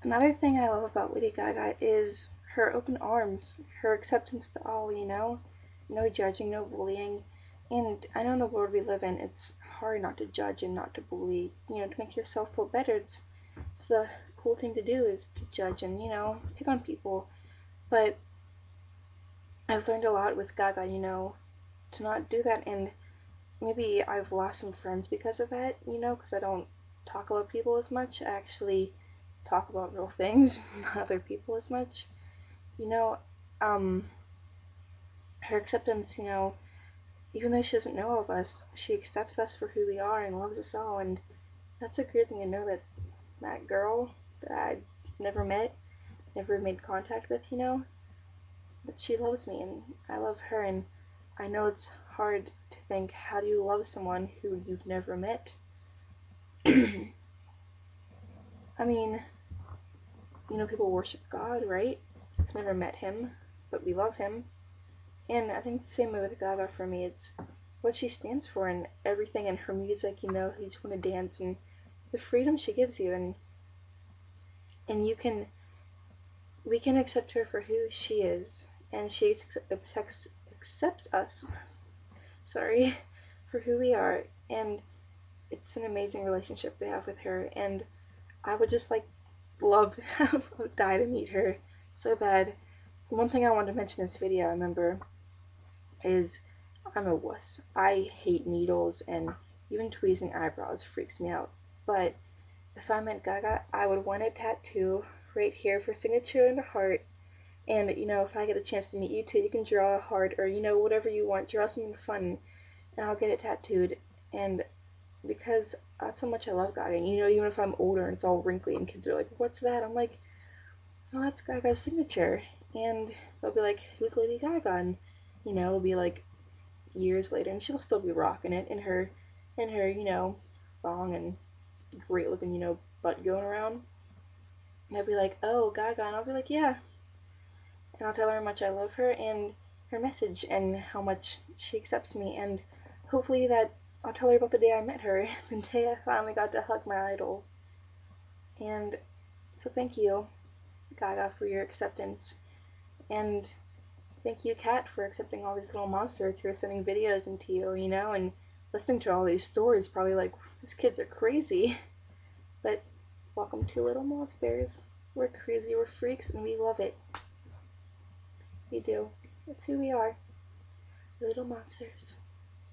Another thing I love about Lady Gaga is her open arms, her acceptance to all, no judging, no bullying. And I know in the world we live in, it's hard not to judge and not to bully, to make yourself feel better. It's the cool thing to do is to judge and, pick on people. But I've learned a lot with Gaga, to not do that. And maybe I've lost some friends because of that, because I don't talk about people as much. I actually talk about real things, not other people as much. You know, um, her acceptance, even though she doesn't know of us, she accepts us for who we are and loves us all. And that's a great thing to know that that girl that I never met, never made contact with, that she loves me and I love her. And I know it's hard to think, how do you love someone who you've never met? I mean, people worship God, right? I've never met him, but we love him. And I think it's the same way with Gaga for me. It's what she stands for and everything in her music, you just want to dance and the freedom she gives you, and we can accept her for who she is, and she accepts us, sorry, for who we are, and it's an amazing relationship we have with her, and I would just love, would die to meet her so bad. One thing I wanted to mention in this video, I remember, is I'm a wuss. I hate needles, and even tweezing eyebrows freaks me out. But if I met Gaga, I would want a tattoo right here for signature and a heart. And if I get a chance to meet you too, you can draw a heart or whatever you want, draw something fun, and I'll get it tattooed. And because that's how much I love Gaga. And, even if I'm older and it's all wrinkly and kids are like, "What's that?" I'm like, "Oh, that's Gaga's signature." And they'll be like, "Who's Lady Gaga?" And it'll be like years later, and she'll still be rocking it in her, thong and great looking, butt going around. And I'll be like, "Oh, Gaga," and I'll be like, "Yeah." And I'll tell her how much I love her and her message and how much she accepts me, and hopefully that I'll tell her about the day I met her, the day I finally got to hug my idol. And so thank you, Gaga, for your acceptance, and thank you, Kat, for accepting all these little monsters who are sending videos into you, and listening to all these stories, probably like, these kids are crazy. But welcome to Little Monsters. We're crazy, we're freaks, and we love it. We do. That's who we are. Little monsters.